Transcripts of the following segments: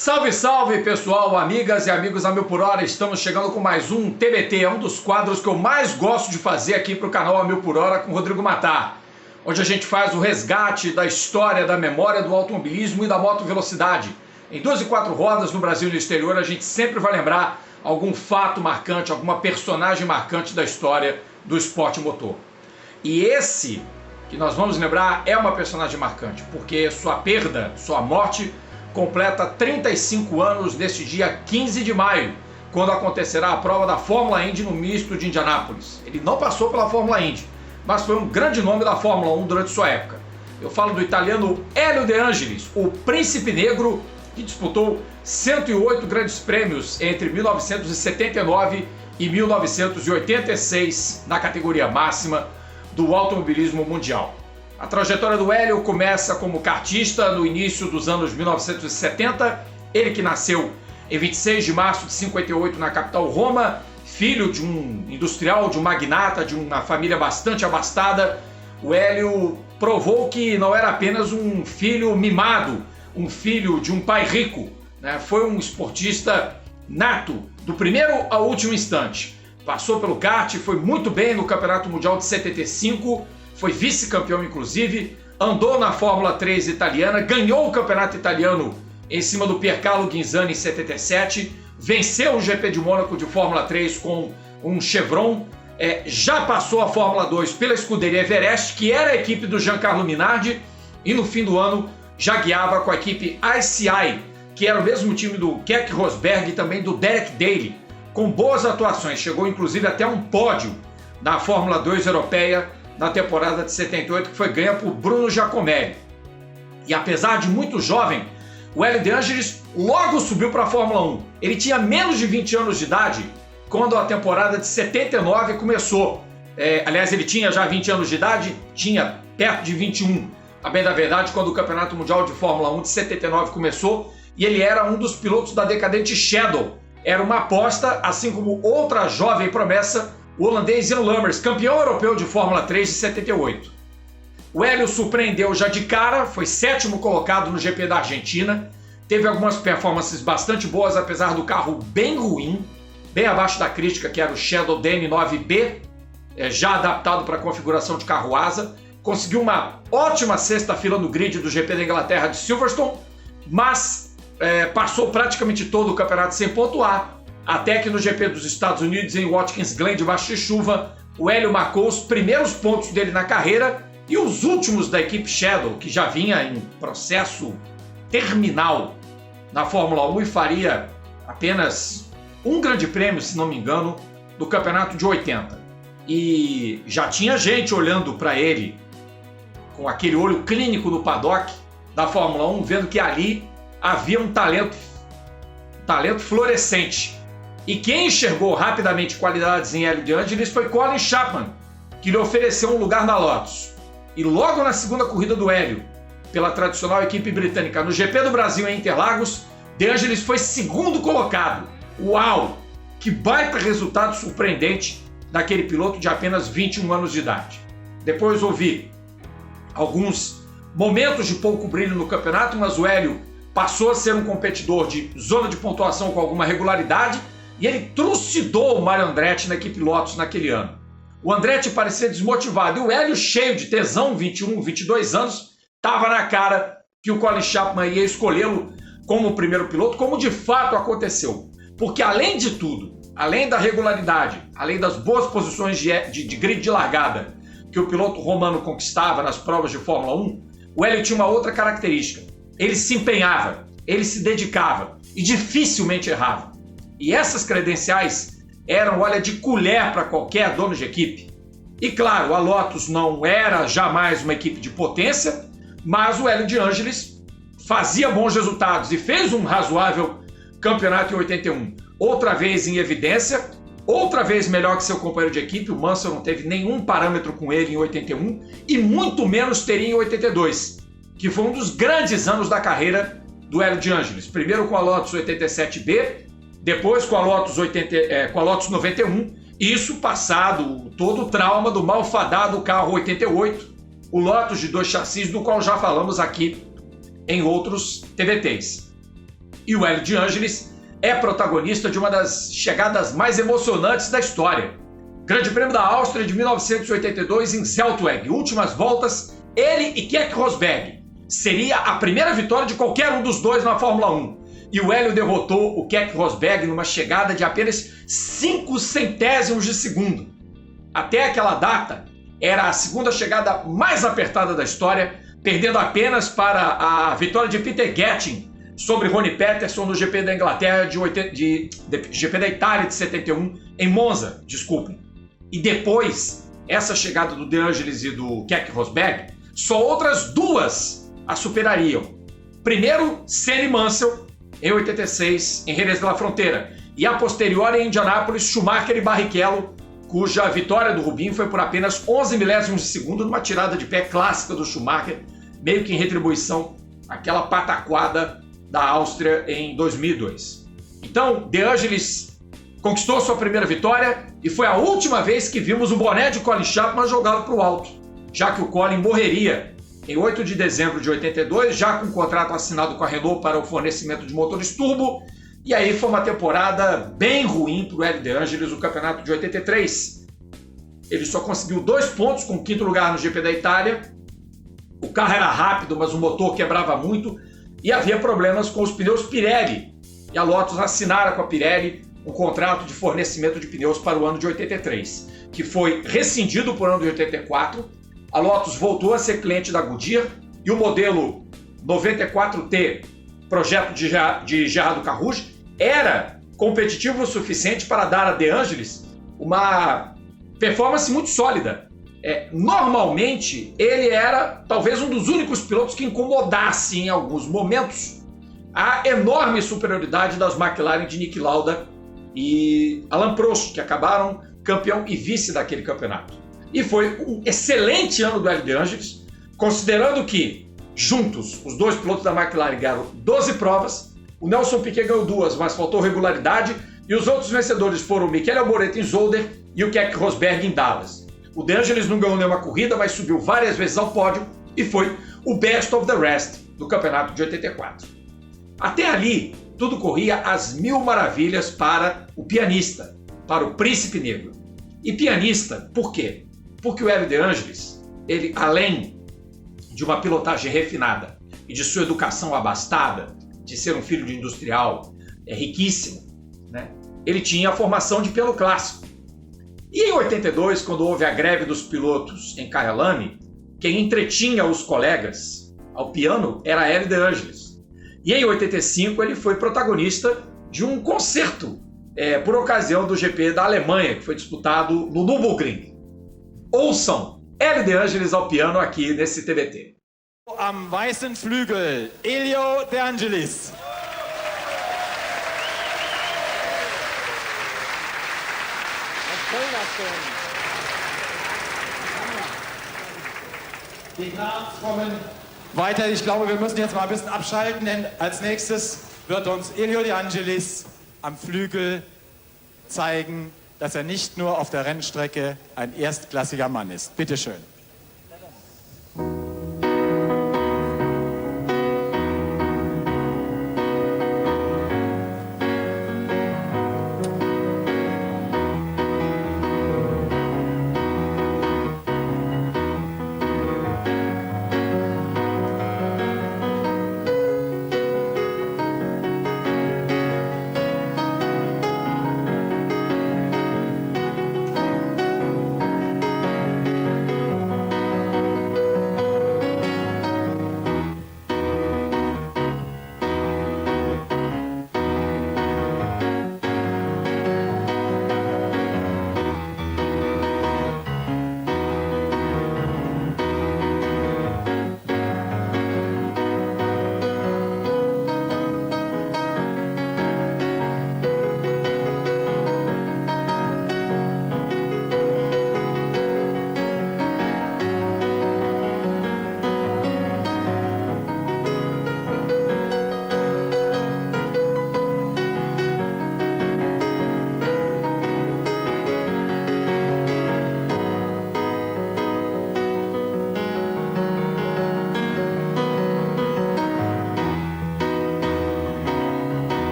Salve, salve, pessoal, amigas e amigos da Mil por Hora. Estamos chegando com mais um TBT, é um dos quadros que eu mais gosto de fazer aqui para o canal A Mil por Hora com Rodrigo Matar, onde a gente faz o resgate da história, da memória do automobilismo e da motovelocidade. Em 2 e 4 rodas no Brasil e no exterior, a gente sempre vai lembrar algum fato marcante, alguma personagem marcante da história do esporte motor. E esse que nós vamos lembrar é uma personagem marcante, porque sua perda, sua morte, completa 35 anos neste dia 15 de maio, quando acontecerá a prova da Fórmula Indy no misto de Indianápolis. Ele não passou pela Fórmula Indy, mas foi um grande nome da Fórmula 1 durante sua época. Eu falo do italiano Hélio De Angelis, o príncipe negro que disputou 108 grandes prêmios entre 1979 e 1986 na categoria máxima do automobilismo mundial. A trajetória do Hélio começa como kartista no início dos anos 1970, ele que nasceu em 26 de março de 58 na capital Roma, filho de um industrial, de um magnata, de uma família bastante abastada. O Hélio provou que não era apenas um filho mimado, um filho de um pai rico, né? Foi um esportista nato, do primeiro ao último instante. Passou pelo kart, foi muito bem no Campeonato Mundial de 75, foi vice-campeão inclusive, andou na Fórmula 3 italiana, ganhou o campeonato italiano em cima do Piercarlo Ghinzani em 77, venceu o GP de Mônaco de Fórmula 3 com um Chevron, já passou a Fórmula 2 pela escuderia Everest, que era a equipe do Giancarlo Minardi, e no fim do ano já guiava com a equipe ICI, que era o mesmo time do Keck Rosberg e também do Derek Daly, com boas atuações, chegou inclusive até um pódio na Fórmula 2 europeia, na temporada de 78, que foi ganha por Bruno Giacomelli. E apesar de muito jovem, o Hélio De Angelis logo subiu para a Fórmula 1. Ele tinha menos de 20 anos de idade quando a temporada de 79 começou. Aliás, ele tinha já 20 anos de idade, tinha perto de 21. A bem da verdade, quando o Campeonato Mundial de Fórmula 1 de 79 começou, e ele era um dos pilotos da decadente Shadow. Era uma aposta, assim como outra jovem promessa, o holandês Jan Lammers, campeão europeu de Fórmula 3 de 78. O Hélio surpreendeu já de cara, foi 7º colocado no GP da Argentina, teve algumas performances bastante boas, apesar do carro bem ruim, bem abaixo da crítica, que era o Shadow DM9B, já adaptado para a configuração de carro asa, conseguiu uma ótima sexta fila no grid do GP da Inglaterra de Silverstone, mas passou praticamente todo o campeonato sem pontuar, até que no GP dos Estados Unidos, em Watkins Glen, debaixo de chuva, o Hélio marcou os primeiros pontos dele na carreira e os últimos da equipe Shadow, que já vinha em processo terminal na Fórmula 1 e faria apenas um grande prêmio, se não me engano, do campeonato de 80. E já tinha gente olhando para ele com aquele olho clínico no paddock da Fórmula 1, vendo que ali havia um talento florescente. E quem enxergou rapidamente qualidades em Hélio De Angelis foi Colin Chapman, que lhe ofereceu um lugar na Lotus. E logo na segunda corrida do Hélio, pela tradicional equipe britânica no GP do Brasil em Interlagos, De Angelis foi 2º colocado. Uau! Que baita resultado surpreendente daquele piloto de apenas 21 anos de idade. Depois houve alguns momentos de pouco brilho no campeonato, mas o Hélio passou a ser um competidor de zona de pontuação com alguma regularidade, e ele trucidou o Mario Andretti na equipe Lotus naquele ano. O Andretti parecia desmotivado e o Hélio, cheio de tesão, 21, 22 anos, estava na cara que o Colin Chapman ia escolhê-lo como primeiro piloto, como de fato aconteceu. Porque além de tudo, além da regularidade, além das boas posições de grid de largada que o piloto romano conquistava nas provas de Fórmula 1, o Hélio tinha uma outra característica. Ele se empenhava, ele se dedicava e dificilmente errava. E essas credenciais eram, olha, de colher para qualquer dono de equipe. E claro, a Lotus não era jamais uma equipe de potência, mas o Hélio De Angelis fazia bons resultados e fez um razoável campeonato em 81. Outra vez em evidência, outra vez melhor que seu companheiro de equipe, o Mansell não teve nenhum parâmetro com ele em 81 e muito menos teria em 82, que foi um dos grandes anos da carreira do Hélio De Angelis. Primeiro com a Lotus 87B, depois com a Lotus 91, isso passado todo o trauma do malfadado carro 88, o Lotus de 2 chassis, do qual já falamos aqui em outros TBTs. E o Hélio de Ângelis é protagonista de uma das chegadas mais emocionantes da história. Grande Prêmio da Áustria de 1982 em Zeltweg, últimas voltas, ele e Keke Rosberg. Seria a primeira vitória de qualquer um dos dois na Fórmula 1. E o Hélio derrotou o Keke Rosberg numa chegada de apenas 5 centésimos de segundo. Até aquela data, era a segunda chegada mais apertada da história, perdendo apenas para a vitória de Peter Getting sobre Ronnie Peterson no GP da Inglaterra GP da Itália de 71, em Monza, desculpem. E depois, essa chegada do De Angelis e do Keke Rosberg, só outras duas a superariam. Primeiro, Senna e Mansell, em 86, em Jerez de la Frontera, e a posterior em Indianápolis, Schumacher e Barrichello, cuja vitória do Rubinho foi por apenas 11 milésimos de segundo numa tirada de pé clássica do Schumacher, meio que em retribuição àquela pataquada da Áustria em 2002. Então, De Angelis conquistou sua primeira vitória e foi a última vez que vimos o boné de Colin Chapman jogado para o alto, já que o Colin morreria em 8 de dezembro de 82, já com um contrato assinado com a Renault para o fornecimento de motores turbo. E aí foi uma temporada bem ruim para o Hélio de Ângelis, o campeonato de 83. Ele só conseguiu 2 pontos com o 5º lugar no GP da Itália. O carro era rápido, mas o motor quebrava muito e havia problemas com os pneus Pirelli. E a Lotus assinara com a Pirelli um contrato de fornecimento de pneus para o ano de 83, que foi rescindido por ano de 84. A Lotus voltou a ser cliente da Goodyear e o modelo 94T, projeto de Gerardo Carouge, era competitivo o suficiente para dar a De Angelis uma performance muito sólida. Normalmente, ele era talvez um dos únicos pilotos que incomodasse em alguns momentos a enorme superioridade das McLaren de Niki Lauda e Alain Prost, que acabaram campeão e vice daquele campeonato. E foi um excelente ano do Hélio de Ângelis, considerando que, juntos, os dois pilotos da McLaren ganharam 12 provas, o Nelson Piquet ganhou 2, mas faltou regularidade, e os outros vencedores foram o Michele Alboreto em Zolder e o Keke Rosberg em Dallas. O De Angelis não ganhou nenhuma corrida, mas subiu várias vezes ao pódio e foi o best of the rest do campeonato de 84. Até ali, tudo corria às mil maravilhas para o pianista, para o príncipe negro. E pianista, por quê? Porque o Hélio de Ângelis, ele, além de uma pilotagem refinada e de sua educação abastada, de ser um filho de industrial riquíssimo, né? Ele tinha a formação de piano clássico. E em 82, quando houve a greve dos pilotos em Kyalami, quem entretinha os colegas ao piano era Hélio de Ângelis. E em 85 ele foi protagonista de um concerto por ocasião do GP da Alemanha, que foi disputado no Nürburgring. Ouçam Hélio de Ângelis ao piano aqui nesse TBT. Am weißen Flügel, Elio De Angelis. Die Graz kommen weiter. Ich glaube, wir müssen jetzt mal ein bisschen abschalten, denn als nächstes wird uns Elio De Angelis am Flügel zeigen, dass er nicht nur auf der Rennstrecke ein erstklassiger Mann ist. Bitte schön.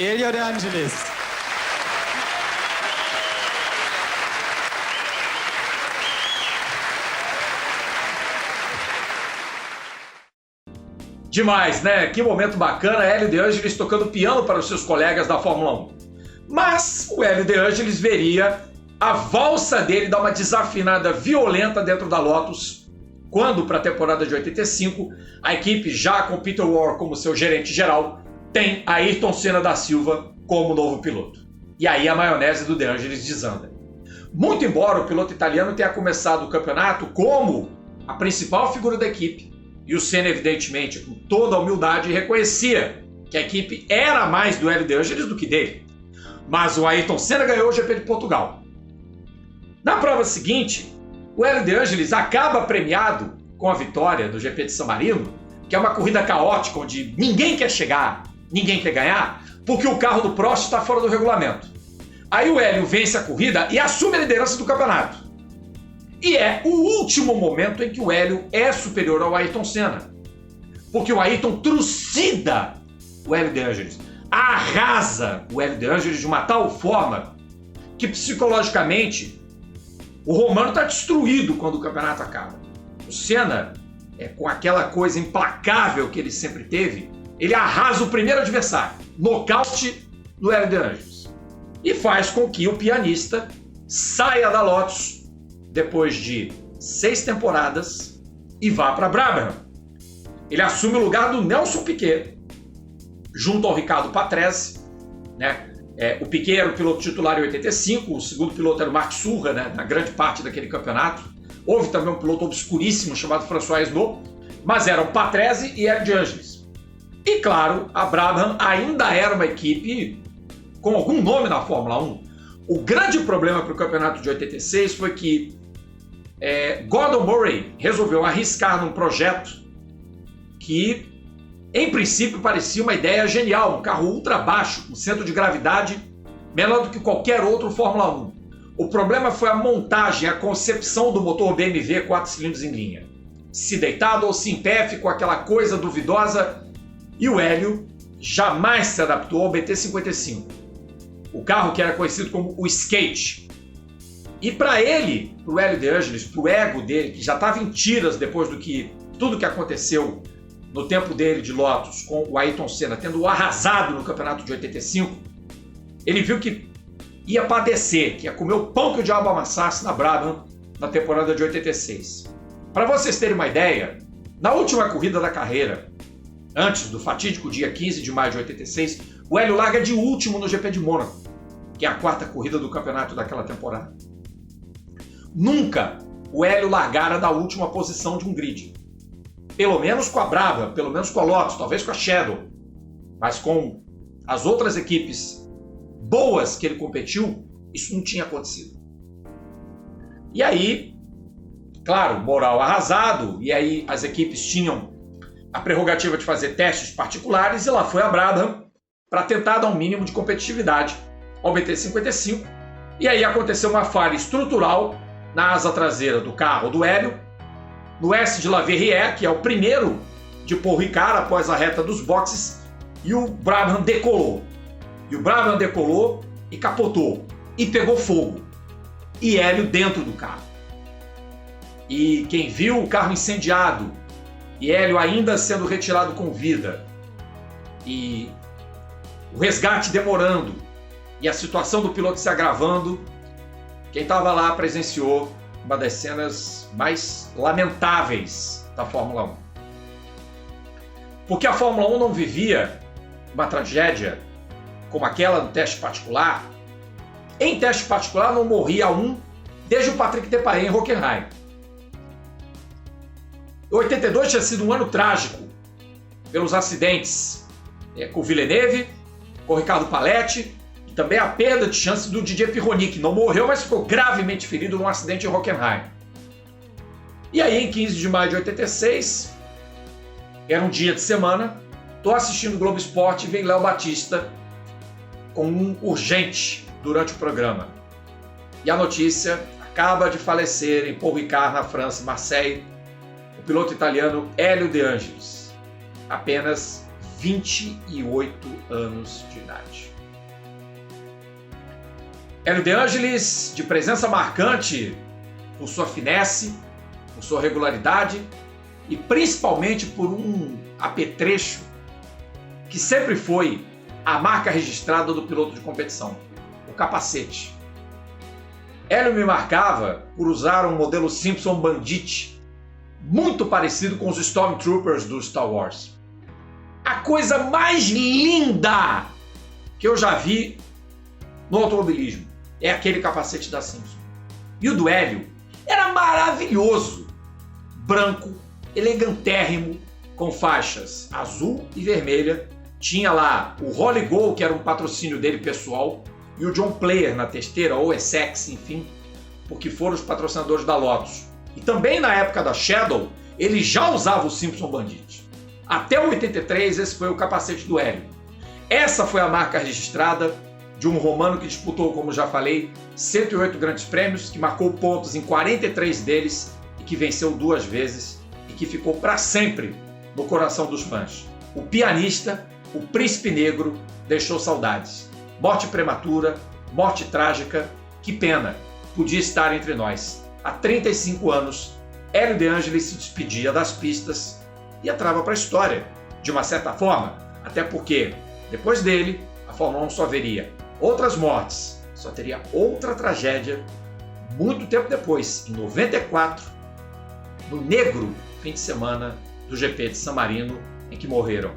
Elio De Angelis. Demais, né? Que momento bacana, Elio De Angelis tocando piano para os seus colegas da Fórmula 1. Mas o Elio De Angelis veria a valsa dele dar uma desafinada violenta dentro da Lotus, quando, para a temporada de 85, a equipe, já com Peter Warr como seu gerente geral, tem Ayrton Senna da Silva como novo piloto. E aí a maionese do De Angelis desanda. Muito embora o piloto italiano tenha começado o campeonato como a principal figura da equipe, e o Senna, evidentemente, com toda a humildade, reconhecia que a equipe era mais do Elio De Angelis do que dele. Mas o Ayrton Senna ganhou o GP de Portugal. Na prova seguinte, o Elio De Angelis acaba premiado com a vitória do GP de San Marino, que é uma corrida caótica, onde ninguém quer chegar, ninguém quer ganhar, porque o carro do Prost está fora do regulamento. Aí o Hélio vence a corrida e assume a liderança do campeonato. E é o último momento em que o Hélio é superior ao Ayrton Senna. Porque o Ayrton trucida o Elio De Angelis, arrasa o Elio De Angelis de uma tal forma que psicologicamente o romano está destruído quando o campeonato acaba. O Senna, com aquela coisa implacável que ele sempre teve, ele arrasa o primeiro adversário, nocaute no Elio De Angelis. E faz com que o pianista saia da Lotus depois de 6 temporadas e vá para Brabham. Ele assume o lugar do Nelson Piquet, junto ao Riccardo Patrese, né? O Piquet era o piloto titular em 85, o segundo piloto era o Marc Surra, né? Na grande parte daquele campeonato. Houve também um piloto obscuríssimo chamado François Hinault, mas eram Patrese e Elio De Angelis. E claro, a Brabham ainda era uma equipe com algum nome na Fórmula 1. O grande problema para o campeonato de 86 foi que Gordon Murray resolveu arriscar num projeto que, em princípio, parecia uma ideia genial, um carro ultra baixo, com centro de gravidade menor do que qualquer outro Fórmula 1. O problema foi a montagem, a concepção do motor BMW 4 cilindros em linha. Se deitado ou se em pé, ficou aquela coisa duvidosa, e o Hélio jamais se adaptou ao BT55, o carro que era conhecido como o Skate. E para ele, para o Elio De Angelis, para o ego dele, que já estava em tiras depois do que tudo que aconteceu no tempo dele de Lotus, com o Ayrton Senna tendo arrasado no campeonato de 85, ele viu que ia padecer, que ia comer o pão que o diabo amassasse na Brabham na temporada de 86. Para vocês terem uma ideia, na última corrida da carreira, antes do fatídico dia 15 de maio de 86, o Hélio larga de último no GP de Mônaco, que é a 4ª corrida do campeonato daquela temporada. Nunca o Hélio largara da última posição de um grid. Pelo menos com a Brabham, pelo menos com a Lotus, talvez com a Shadow. Mas com as outras equipes boas que ele competiu, isso não tinha acontecido. E aí, claro, moral arrasado, e aí as equipes tinham a prerrogativa de fazer testes particulares, e lá foi a Brabham para tentar dar um mínimo de competitividade ao BT55. E aí aconteceu uma falha estrutural na asa traseira do carro do Hélio, no S de La Verrière, que é o primeiro de Paul Ricard após a reta dos boxes, e o Brabham decolou. E o Brabham decolou e capotou, e pegou fogo. E Hélio dentro do carro. E quem viu o carro incendiado, e Hélio ainda sendo retirado com vida, e o resgate demorando, e a situação do piloto se agravando, quem estava lá presenciou uma das cenas mais lamentáveis da Fórmula 1. Porque a Fórmula 1 não vivia uma tragédia como aquela no teste particular. Em teste particular não morria um desde o Patrick Depailler em Hockenheim. 82 tinha sido um ano trágico pelos acidentes com o Villeneuve, com o Riccardo Paletti, e também a perda de chance do Didier Pironi, que não morreu, mas ficou gravemente ferido num acidente em Hockenheim. E aí, em 15 de maio de 86, era um dia de semana, estou assistindo o Globo Esporte e vem Léo Batista com um urgente durante o programa. E a notícia: acaba de falecer em Paul Ricard, na França, Marseille, o piloto italiano Elio De Angelis, apenas 28 anos de idade. Hélio De Angelis, de presença marcante por sua finesse, por sua regularidade e principalmente por um apetrecho que sempre foi a marca registrada do piloto de competição, o capacete. Hélio me marcava por usar um modelo Simpson Bandit, muito parecido com os Stormtroopers do Star Wars. A coisa mais linda que eu já vi no automobilismo é aquele capacete da Simpson. E o do Hélio era maravilhoso, branco, elegantérrimo, com faixas azul e vermelha. Tinha lá o Holy Gold, que era um patrocínio dele pessoal, e o John Player na testeira, ou Essex, enfim, porque foram os patrocinadores da Lotus. E também na época da Shadow, ele já usava o Simpson Bandit. Até o 83, esse foi o capacete do Hélio. Essa foi a marca registrada de um romano que disputou, como já falei, 108 grandes prêmios, que marcou pontos em 43 deles e que venceu 2 vezes e que ficou para sempre no coração dos fãs. O pianista, o príncipe negro, deixou saudades. Morte prematura, morte trágica, que pena, podia estar entre nós. Há 35 anos, Hélio De Angelis se despedia das pistas e entrava para a história, de uma certa forma, até porque, depois dele, a Fórmula 1 só veria outras mortes, só teria outra tragédia, muito tempo depois, em 94, no negro fim de semana do GP de San Marino, em que morreram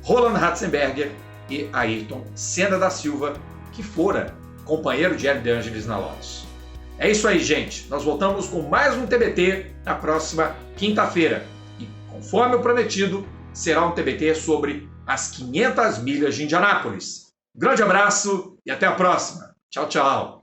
Roland Ratzenberger e Ayrton Senna da Silva, que fora companheiro de Hélio De Angelis na Lotus. É isso aí, gente. Nós voltamos com mais um TBT na próxima quinta-feira. E, conforme o prometido, será um TBT sobre as 500 milhas de Indianápolis. Grande abraço e até a próxima. Tchau, tchau.